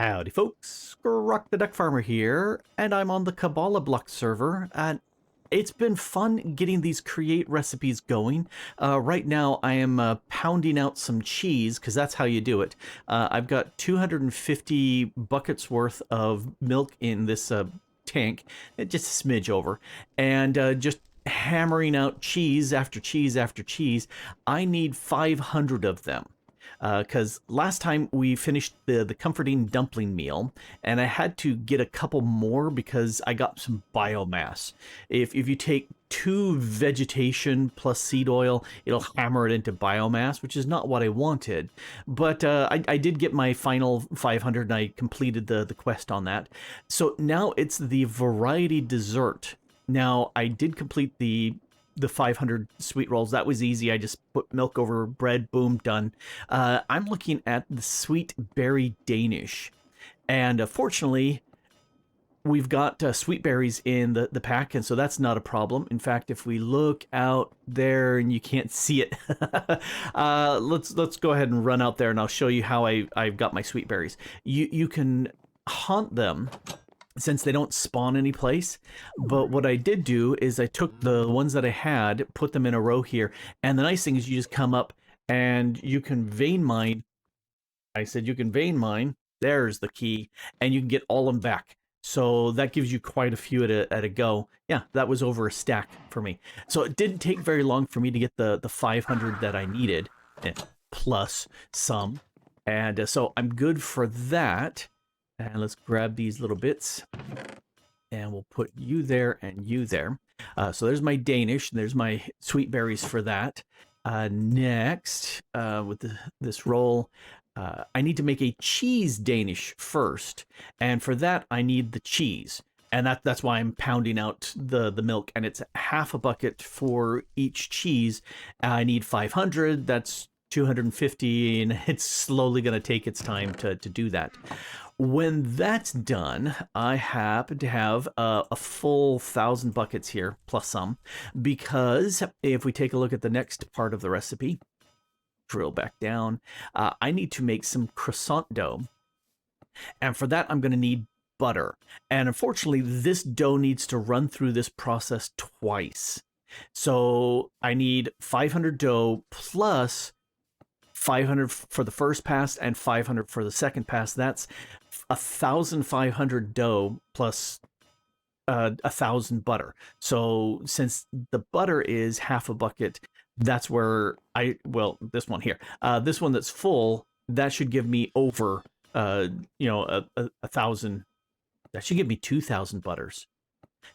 Howdy folks, Grok the DuckFarmer here, and I'm on the Kabbalah block server, and it's been fun getting these create recipes going. Right now I am pounding out some cheese, because that's how you do it. I've got 250 buckets worth of milk in this tank, just a smidge over, and just hammering out cheese after cheese after cheese. I need 500 of them. Because last time we finished the comforting dumpling meal, and I had to get a couple more because I got some biomass. If you take 2 vegetation plus seed oil, it'll hammer it into biomass, which is not what I wanted. But I did get my final 500, and I completed the quest on that. So now it's the variety dessert. Now, I did complete the 500 sweet rolls. That was easy. I just put milk over bread, boom, done. I'm looking at the sweet berry Danish. And fortunately, we've got sweet berries in the pack, and so that's not a problem. In fact, if we look out there and you can't see it, let's go ahead and run out there and I'll show you how I've got my sweet berries. You can hunt them since they don't spawn any place. But what I did do is I took the ones that I had, put them in a row here, and the nice thing is you just come up and you can vein mine. I said you can vein mine. There's the key, and you can get all of them back. So that gives you quite a few at a go. Yeah, that was over a stack for me. So it didn't take very long for me to get the 500 that I needed, plus some. And so I'm good for that. And let's grab these little bits, and we'll put you there and you there. So there's my Danish, and there's my sweet berries for that. Next, with this roll, I need to make a cheese Danish first, and for that I need the cheese, and that's why I'm pounding out the milk, and it's half a bucket for each cheese. I need 500. That's 250, and it's slowly going to take its time to do that. When that's done, I happen to have a full 1,000 buckets here, plus some, because if we take a look at the next part of the recipe, drill back down, I need to make some croissant dough. And for that, I'm going to need butter. And unfortunately, this dough needs to run through this process twice. So I need 500 dough plus 500 for the first pass and 500 for the second pass. That's 1,500 dough plus 1,000 butter. So since the butter is half a bucket, that's where this one here, this one that's full, that should give me over, 1,000. That should give me 2,000 butters.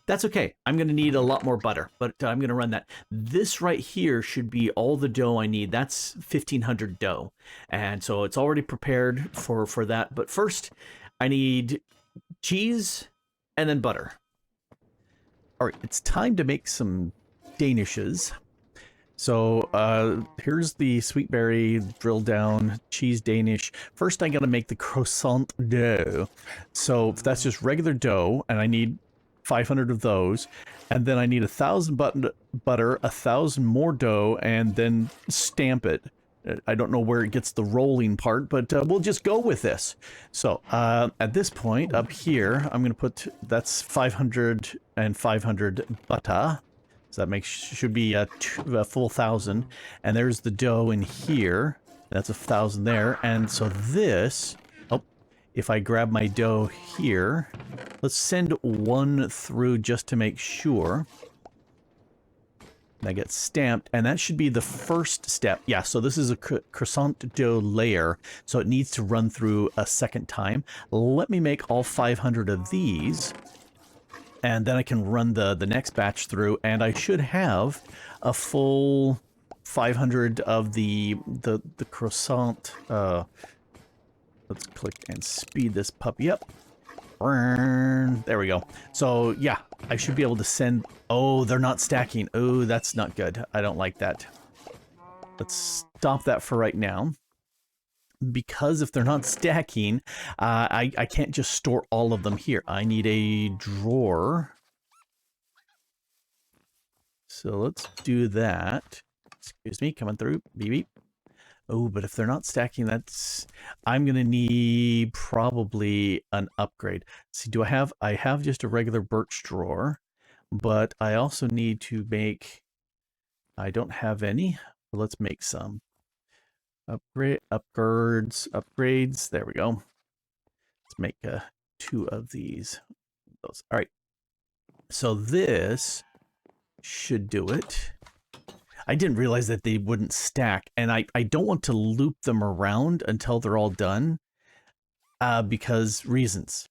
That's okay. I'm going to need a lot more butter, but I'm going to run that. This right here should be all the dough I need. That's 1,500 dough. And so it's already prepared for that. But first, I need cheese and then butter. All right, it's time to make some Danishes. So here's the sweet berry drilled down cheese Danish. First, I got to make the croissant dough. So that's just regular dough, and I need 500 of those, and then I need 1,000 butter, 1,000 more dough, and then stamp it. I don't know where it gets the rolling part, but we'll just go with this. So at this point up here, I'm going to put, that's 500 and 500 butter. So that should be a full 1,000. And there's the dough in here. That's 1,000 there. And so this, if I grab my dough here, let's send one through just to make sure. That gets stamped, and that should be the first step. Yeah, so this is a croissant dough layer, so it needs to run through a second time. Let me make all 500 of these, and then I can run the next batch through, and I should have a full 500 of the croissant. Let's click and speed this puppy up. There we go. So yeah, I should be able to send. Oh, they're not stacking. Oh, that's not good. I don't like that. Let's stop that for right now. Because if they're not stacking, I can't just store all of them here. I need a drawer. So let's do that. Excuse me, coming through. Beep beep. Oh, but if they're not stacking, I'm gonna need probably an upgrade. See, I have just a regular birch drawer, but I also need to make, I don't have any. Let's make some. Upgrades. There we go. Let's make 2 of these. Those. All right. So this should do it. I didn't realize that they wouldn't stack, and I don't want to loop them around until they're all done, because reasons.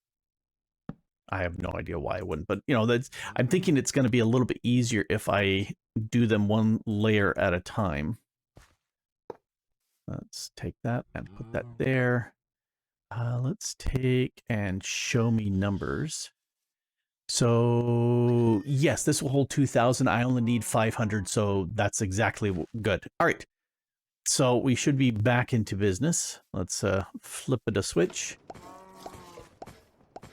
I have no idea why I wouldn't, but you know, I'm thinking it's going to be a little bit easier if I do them one layer at a time. Let's take that and put that there. Let's take and show me numbers. So yes, this will hold 2,000. I only need 500, so that's exactly good. All right, so we should be back into business. Let's flip it a switch.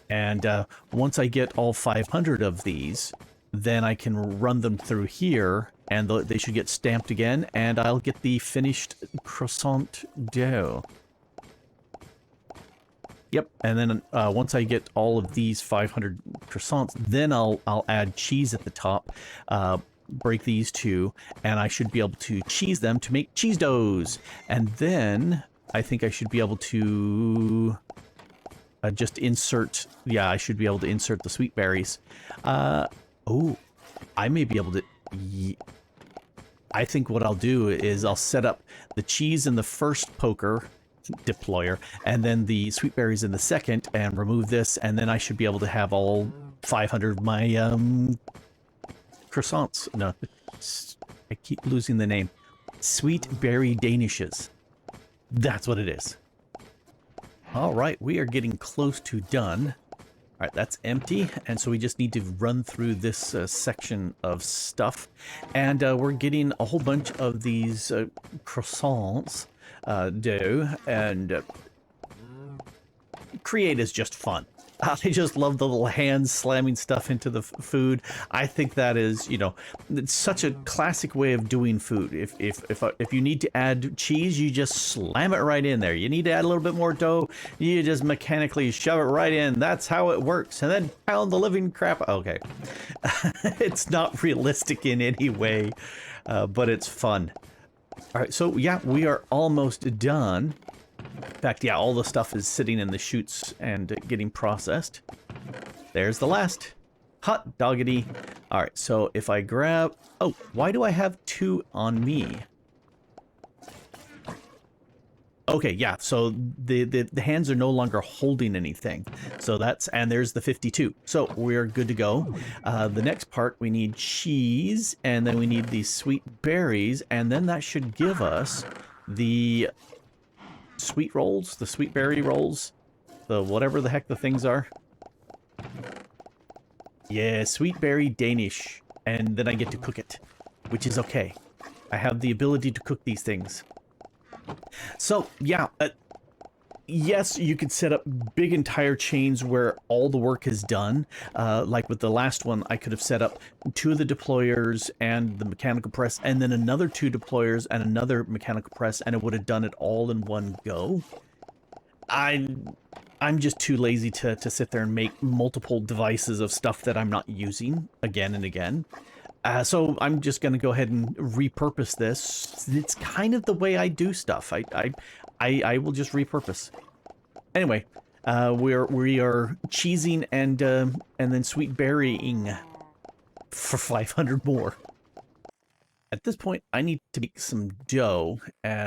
And once I get all 500 of these, then I can run them through here, and they should get stamped again, and I'll get the finished croissant dough. Yep, and then once I get all of these 500 croissants, then I'll add cheese at the top, break these 2, and I should be able to cheese them to make cheese doughs. And then I think I should be able to just insert, yeah, I should be able to insert the sweet berries. Oh, I may be able to, I think what I'll do is I'll set up the cheese in the first poker deployer, and then the sweet berries in the second, and remove this, and then I should be able to have all 500 of my croissants. No, I keep losing the name. Sweet berry danishes. That's what it is. All right, we are getting close to done. All right, that's empty, and so we just need to run through this section of stuff, and we're getting a whole bunch of these croissants dough, and create is just fun. I just love the little hands slamming stuff into the food. I think that is, you know, it's such a classic way of doing food. If you need to add cheese, you just slam it right in there. You need to add a little bit more dough, you just mechanically shove it right in. That's how it works. And then pound the living crap. Okay. It's not realistic in any way, but it's fun. All right, so yeah, we are almost done. In fact, yeah, all the stuff is sitting in the chutes and getting processed. There's the last. Hot doggity. All right, so if I grab... Oh, why do I have 2 on me? Okay, yeah, so the hands are no longer holding anything. So that's... And there's the 52. So we're good to go. The next part, we need cheese, and then we need these sweet berries, and then that should give us the... sweet rolls, the sweet berry rolls, the whatever the heck the things are. Yeah, sweet berry Danish, and then I get to cook it, which is okay. I have the ability to cook these things. So yeah, yes, you could set up big entire chains where all the work is done. Like with the last one, I could have set up 2 of the deployers and the mechanical press, and then another 2 deployers and another mechanical press, and it would have done it all in one go. I'm just too lazy to sit there and make multiple devices of stuff that I'm not using again and again. So I'm just going to go ahead and repurpose this. It's kind of the way I do stuff. I will just repurpose. Anyway, we are cheesing and then sweet berrying for 500 more. At this point, I need to make some dough.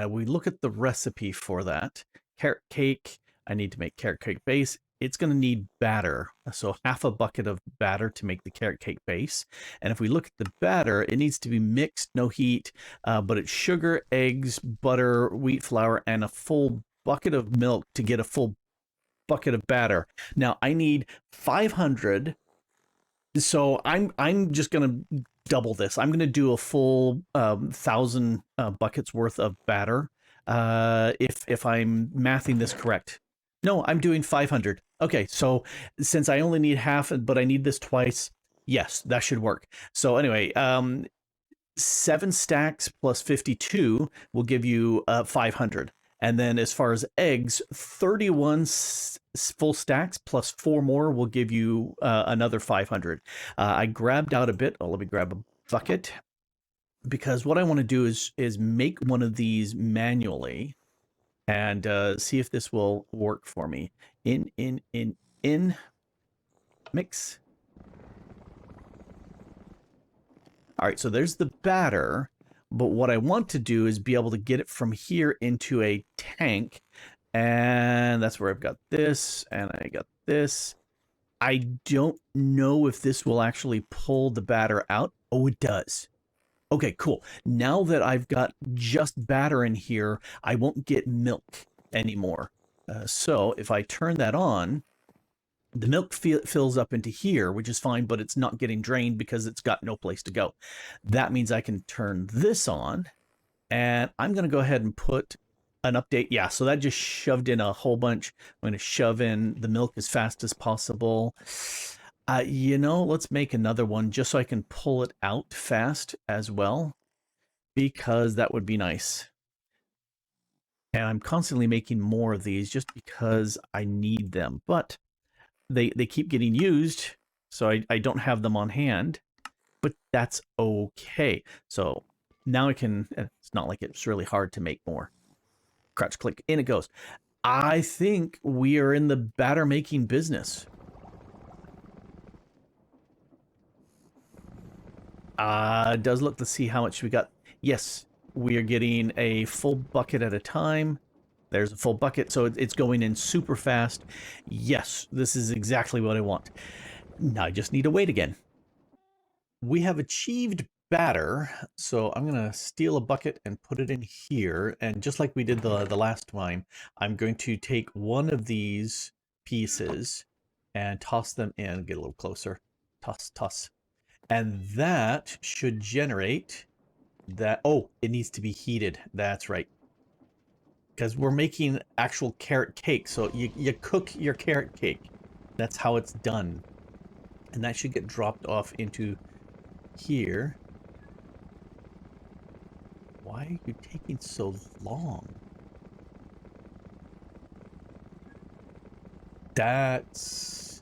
We look at the recipe for that. Carrot cake. I need to make carrot cake base. It's going to need batter. So half a bucket of batter to make the carrot cake base. And if we look at the batter, it needs to be mixed, no heat, but it's sugar, eggs, butter, wheat flour, and a full bucket of milk to get a full bucket of batter. Now I need 500. So I'm just going to double this. I'm going to do a full 1,000 buckets worth of batter. If I'm mathing this correct. No, I'm doing 500. Okay, so since I only need half, but I need this twice, yes, that should work. So anyway, 7 stacks plus 52 will give you 500. And then as far as eggs, 31 full stacks plus 4 more will give you another 500. I grabbed out a bit. Oh, let me grab a bucket, because what I want to do is make one of these manually and see if this will work for me. In, mix. All right, so there's the batter, but what I want to do is be able to get it from here into a tank, and that's where I've got this, and I got this. I don't know if this will actually pull the batter out. Oh, it does. Okay, cool. Now that I've got just batter in here, I won't get milk anymore. So if I turn that on, the milk fills up into here, which is fine, but it's not getting drained because it's got no place to go. That means I can turn this on, and I'm going to go ahead and put an update. Yeah, so that just shoved in a whole bunch. I'm going to shove in the milk as fast as possible. Let's make another one just so I can pull it out fast as well, because that would be nice. And I'm constantly making more of these just because I need them, but they keep getting used, so I don't have them on hand, but that's okay. So now I can, it's not like it's really hard to make more. Crouch, click, in it goes. I think we are in the batter making business. It does look to see how much we got. Yes, we are getting a full bucket at a time. There's a full bucket, so it's going in super fast. Yes, this is exactly what I want. Now I just need to wait again. We have achieved batter, so I'm going to steal a bucket and put it in here. And just like we did the last time, I'm going to take one of these pieces and toss them in. Get a little closer. Toss, toss. And that should generate that. Oh, it needs to be heated. That's right. Because we're making actual carrot cake. So you cook your carrot cake. That's how it's done. And that should get dropped off into here. Why are you taking so long? That's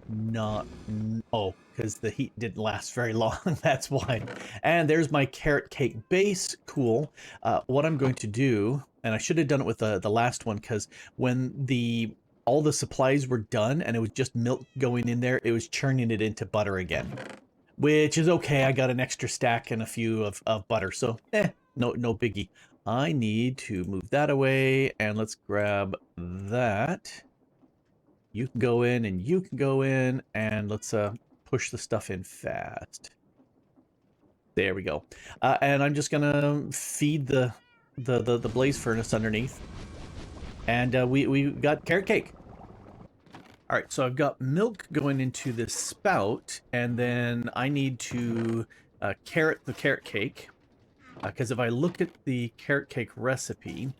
not... Oh, because the heat didn't last very long. That's why. And there's my carrot cake base. Cool. What I'm going to do, and I should have done it with the last one, because when all the supplies were done and it was just milk going in there, it was churning it into butter again. Which is okay. I got an extra stack and a few of butter, so no biggie. I need to move that away, and let's grab that. You can go in, and you can go in, and let's push the stuff in fast. There we go. And I'm just gonna feed the blaze furnace underneath, and we got carrot cake. All right, so I've got milk going into this spout, and then I need to carrot the carrot cake, because if I look at the carrot cake recipe,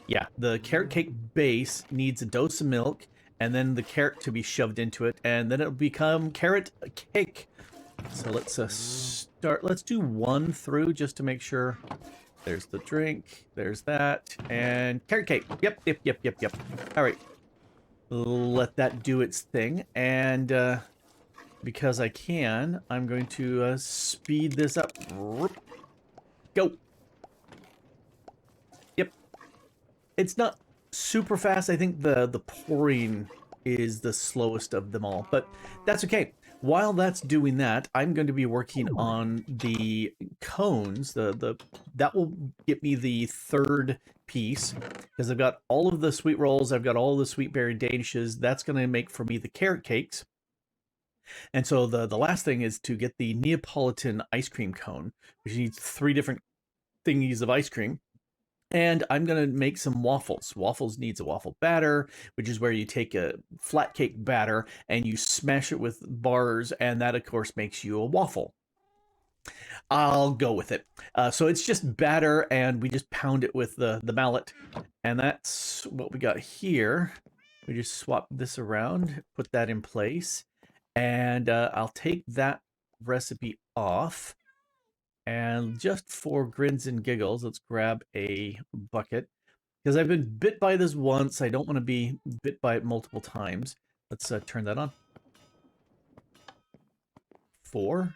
yeah, the carrot cake base needs a dose of milk, and then the carrot to be shoved into it, and then it'll become carrot cake. So let's start. Let's do one through just to make sure. There's the drink, there's that, and carrot cake. Yep. All right. Let that do its thing, and because I can, I'm going to speed this up. Go. Yep. It's not super fast. I think the pouring is the slowest of them all, but that's okay. While that's doing that, I'm going to be working on the cones. That will get me the third piece, because I've got all of the sweet rolls, I've got all the sweet berry danishes. That's going to make for me the carrot cakes. And so the last thing is to get the Neapolitan ice cream cone, which needs 3 different thingies of ice cream. And I'm going to make some waffles. Waffles needs a waffle batter, which is where you take a flat cake batter and you smash it with bars, and that, of course, makes you a waffle. I'll go with it. So it's just batter, and we just pound it with the mallet. And that's what we got here. We just swap this around, put that in place. And I'll take that recipe off. And just for grins and giggles, let's grab a bucket. Because I've been bit by this once, I don't want to be bit by it multiple times. Let's turn that on. 4.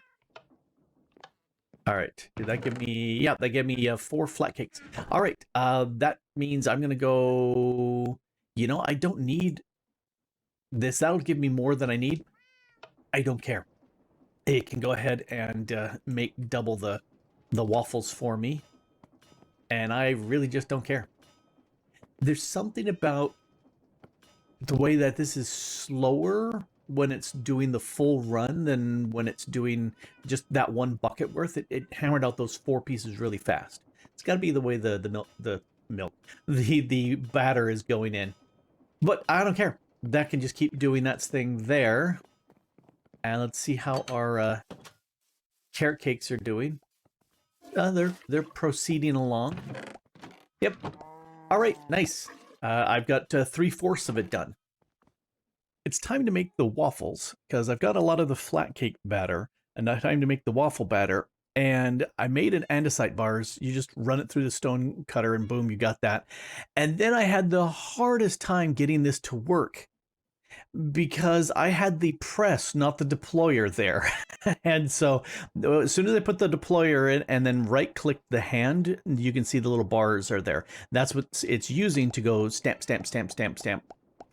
All right. Did that give me... Yeah, that gave me 4 flat cakes. All right. That means I'm going to go... You know, I don't need this. That'll give me more than I need. I don't care. It can go ahead and make double the waffles for me. And I really just don't care. There's something about the way that this is slower when it's doing the full run than when it's doing just that one bucket worth. It hammered out those 4 pieces really fast. It's got to be the way the batter is going in. But I don't care. That can just keep doing that thing there. And let's see how our carrot cakes are doing. They're proceeding along. Yep. All right, nice. I've got 3/4 of it done. It's time to make the waffles, because I've got a lot of the flat cake batter, and now time to make the waffle batter. And I made an andesite bars. You just run it through the stone cutter, and boom, you got that. And then I had the hardest time getting this to work, because I had the press, not the deployer there. And so as soon as I put the deployer in and then right click the hand, you can see the little bars are there. That's what it's using to go stamp, stamp, stamp, stamp, stamp.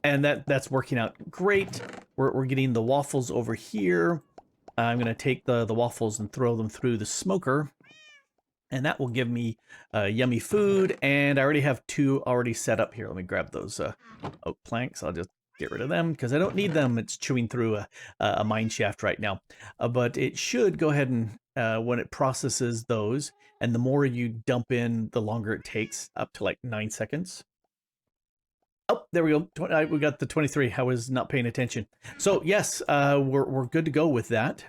And that's working out great. We're getting the waffles over here. I'm going to take the waffles and throw them through the smoker. And that will give me yummy food. And I already have 2 already set up here. Let me grab those oak planks. I'll just get rid of them because I don't need them. It's chewing through a mine shaft right now. But it should go ahead and when it processes those, and the more you dump in, the longer it takes, up to like 9 seconds. Oh, there we go. We got the 23. I was not paying attention. So yes, we're good to go with that.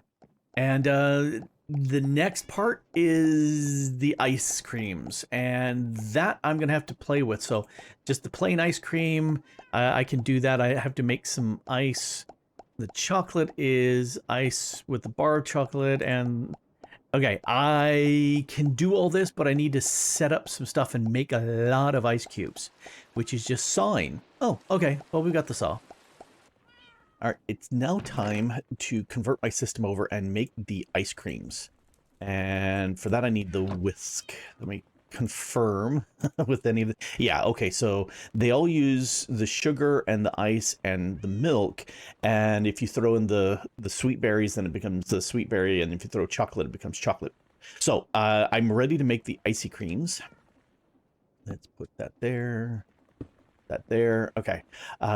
And the next part is the ice creams, and that I'm gonna have to play with. So just the plain ice cream, I can do that. I have to make some ice. The chocolate is ice with the bar chocolate, and okay, I can do all this, but I need to set up some stuff and make a lot of ice cubes, which is just sawing. Oh, okay. Well, we've got the saw. All right, it's now time to convert my system over and make the ice creams. And for that, I need the whisk. Let me confirm with any of the... Yeah, okay, so they all use the sugar and the ice and the milk. And if you throw in the sweet berries, then it becomes the sweet berry. And if you throw chocolate, it becomes chocolate. So I'm ready to make the icy creams. Let's put that there. That there. Okay.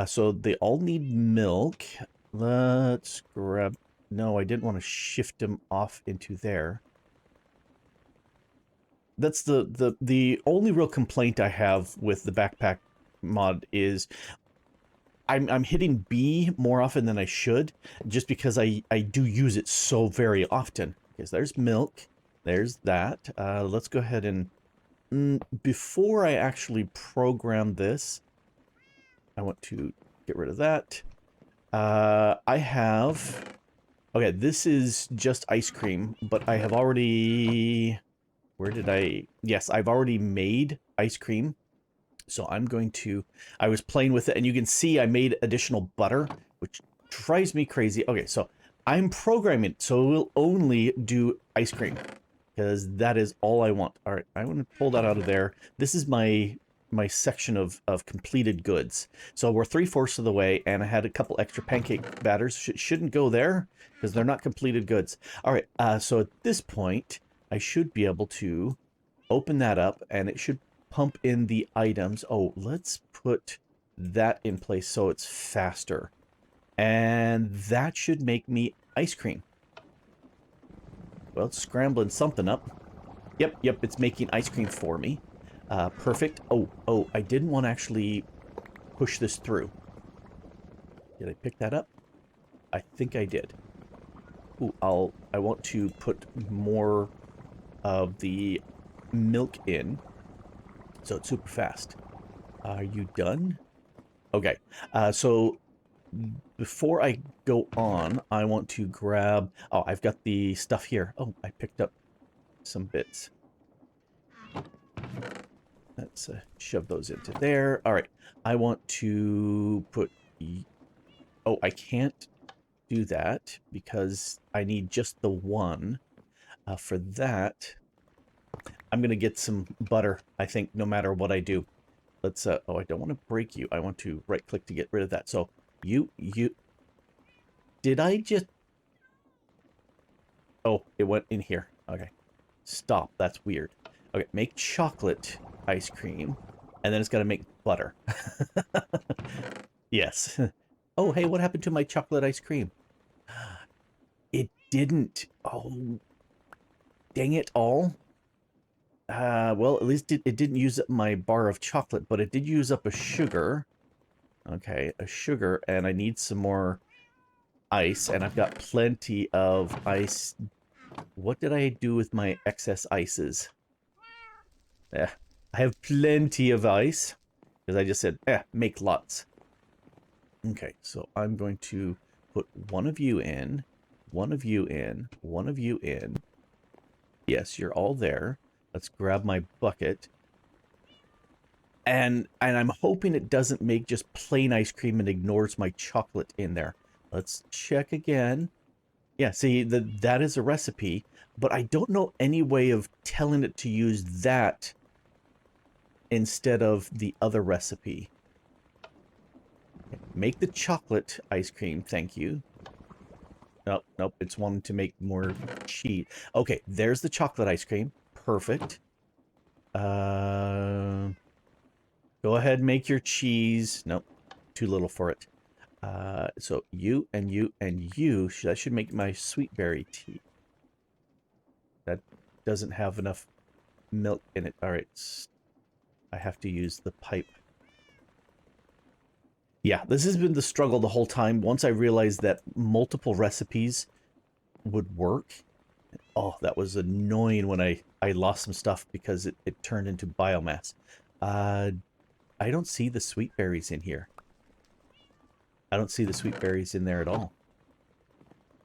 So they all need milk. Let's grab... No, I didn't want to shift them off into there. That's the only real complaint I have with the backpack mod is I'm hitting B more often than I should, just because I do use it so very often. Because there's milk. There's that. Let's go ahead and... before I actually program this, I want to get rid of that. I have... Okay, this is just ice cream, but I have already... Where did I... Yes, I've already made ice cream. So I'm going to... I was playing with it, and you can see I made additional butter, which drives me crazy. Okay, so I'm programming it, so it will only do ice cream, because that is all I want. All right, I'm going to pull that out of there. This is my section of completed goods. So we're 3/4 of the way, and I had a couple extra pancake batters. Shouldn't go there because they're not completed goods. All right, so at this point, I should be able to open that up, and it should pump in the items. Oh, let's put that in place so it's faster. And that should make me ice cream. Well, it's scrambling something up. Yep, it's making ice cream for me. Perfect. Oh, I didn't want to actually push this through. Did I pick that up? I think I did. Ooh, I want to put more of the milk in, so it's super fast. Are you done? Okay, so before I go on, I want to grab... Oh, I've got the stuff here. Oh, I picked up some bits. Let's shove those into there. All right. I want to put... Oh, I can't do that because I need just the one. For that, I'm going to get some butter, I think, no matter what I do. Let's... oh, I don't want to break you. I want to right-click to get rid of that. So, you... Did I just... Oh, it went in here. Okay. Stop. That's weird. Okay, make chocolate ice cream, and then it's got to make butter. Yes. Oh, hey, what happened to my chocolate ice cream? It didn't. Oh, dang it all. Well, at least it didn't use up my bar of chocolate, but it did use up a sugar. Okay, a sugar, and I need some more ice, and I've got plenty of ice. What did I do with my excess ices? I have plenty of ice, because I just said, make lots. Okay, so I'm going to put one of you in, one of you in, one of you in. Yes, you're all there. Let's grab my bucket. And I'm hoping it doesn't make just plain ice cream and ignores my chocolate in there. Let's check again. Yeah, see, that is a recipe, but I don't know any way of telling it to use that instead of the other recipe. Make the chocolate ice cream, thank you. Nope, nope, it's wanting to make more cheese. Okay, there's the chocolate ice cream. Perfect. Go ahead and make your cheese. Nope, too little for it. So you and you and you, that should make my sweet berry tea. That doesn't have enough milk in it. All right, I have to use the pipe. Yeah, this has been the struggle the whole time. Once I realized that multiple recipes would work. Oh, that was annoying when I lost some stuff because it turned into biomass. I don't see the sweet berries in here. I don't see the sweet berries in there at all.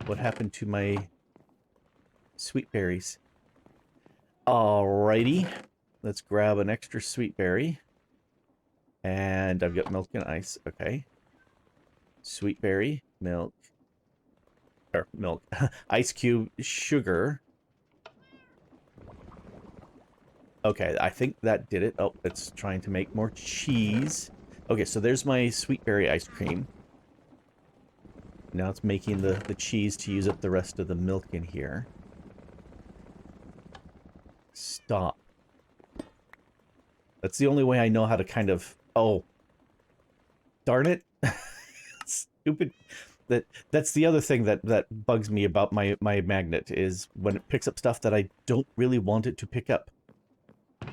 What happened to my sweet berries? Alrighty. Let's grab an extra sweet berry. And I've got milk and ice. Okay. Sweet berry, milk. Or milk. Ice cube, sugar. Okay, I think that did it. Oh, it's trying to make more cheese. Okay, so there's my sweet berry ice cream. Now it's making the cheese to use up the rest of the milk in here. Stop. That's the only way I know how to kind of... Oh. Darn it. Stupid. That's the other thing that bugs me about my magnet, is when it picks up stuff that I don't really want it to pick up.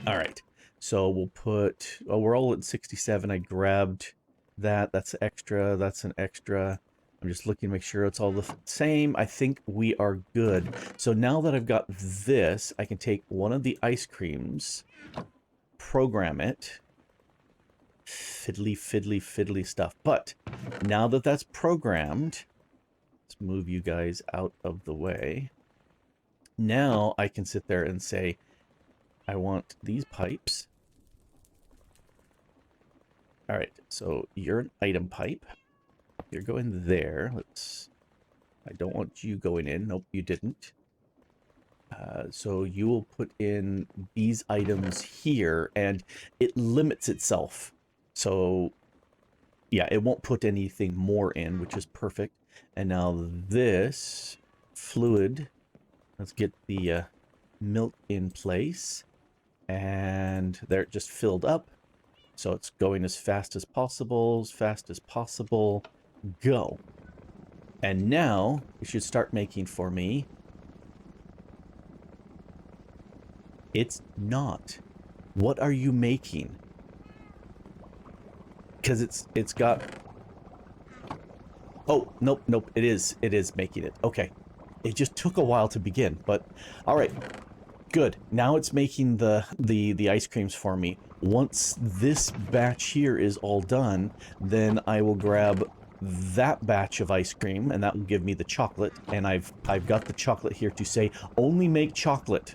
Alright. So we'll put... Oh, we're all at 67. I grabbed that. That's extra. That's an extra. I'm just looking to make sure it's all the same. I think we are good. So now that I've got this, I can take one of the ice creams, program it. Fiddly, fiddly, fiddly stuff. But now that that's programmed, let's move you guys out of the way. Now I can sit there and say, I want these pipes. All right, so you're an item pipe. You're going there. I don't want you going in. Nope, you didn't. So you will put in these items here, and it limits itself. So, yeah, it won't put anything more in, which is perfect. And now this fluid, let's get the milk in place. And there, it just filled up. So it's going as fast as possible, Go. And now it should start making for me. It's not. What are you making? Because it's got... Oh, nope, nope, it is making it. Okay. It just took a while to begin, but all right. Good. Now it's making the ice creams for me. Once this batch here is all done, then I will grab that batch of ice cream, and that will give me the chocolate. And I've got the chocolate here to say only make chocolate.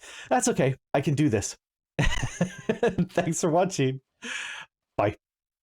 That's okay. I can do this. Thanks for watching. Bye.